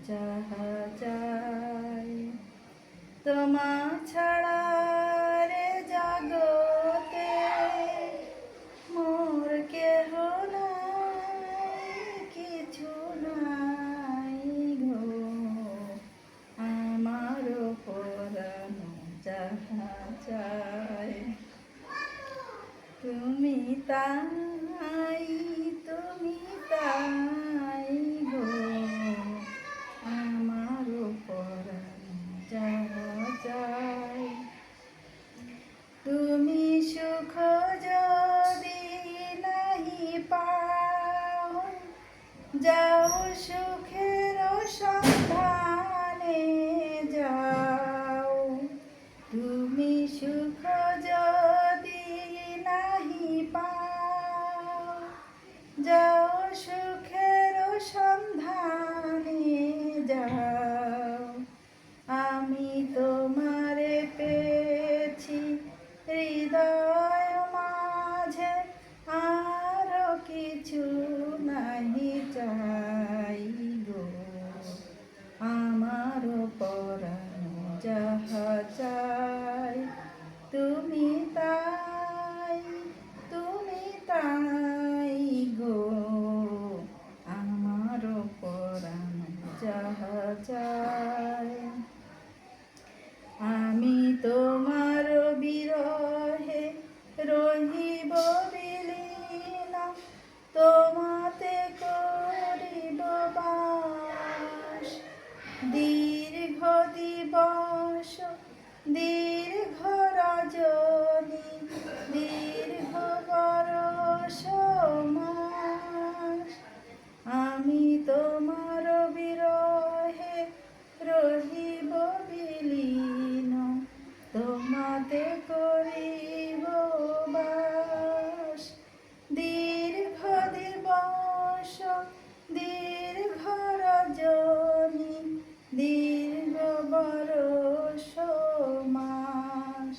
যাহা চাই। তোমা ছাড়া রে জগতে মোর কেহ নাই, কিছু নাই গো। আমার পরাণ যাহা চাই, তুমি তাই, তুমি তাই গো। আমার পরাণ যাহা চাই, তুমি সুখ যদি নাহি পাও, যাও সুখের সন্ধানে যাও। তুমি সুখ যদি নাহি পাও, যাও সুখের সন্ধানে যাও। আমি তোমারে পেয়েছি হৃদয় মাঝে, আর কিছু নাহি চাই গো। আমার পরাণ যাহা চাই, তুমি তাই, তুমি তাই গো। আমার পরাণ যাহা চাই। আমি তোমার বিরহে রহিব বিলীন, তোমাতে করিব বাস। দীর্ঘ দিবস, দীর্ঘ রজনী, দীর্ঘ বরষ মাস। আমি তোমার বিরহে রহিব বিলীন, তোমাতে করিব বাস। দীর্ঘ দিবস, দীর্ঘ রজনী, দীর্ঘ বরষ মাস।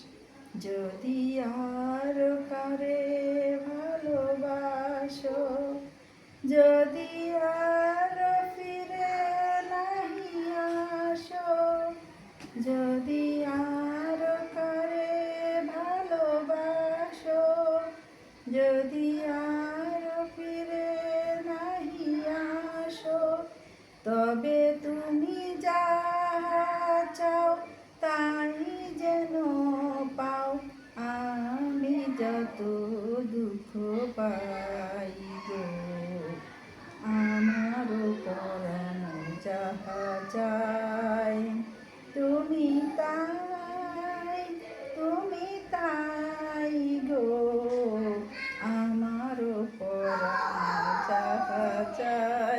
যদি আর কারে ভালোবাসো, যদি আর ফিরে নাহি আসো, যদি আর কারে ভালোবাসো, যদি আর ফিরে নাহি আসো, তবে তুমি যাহা চাও তাই যেন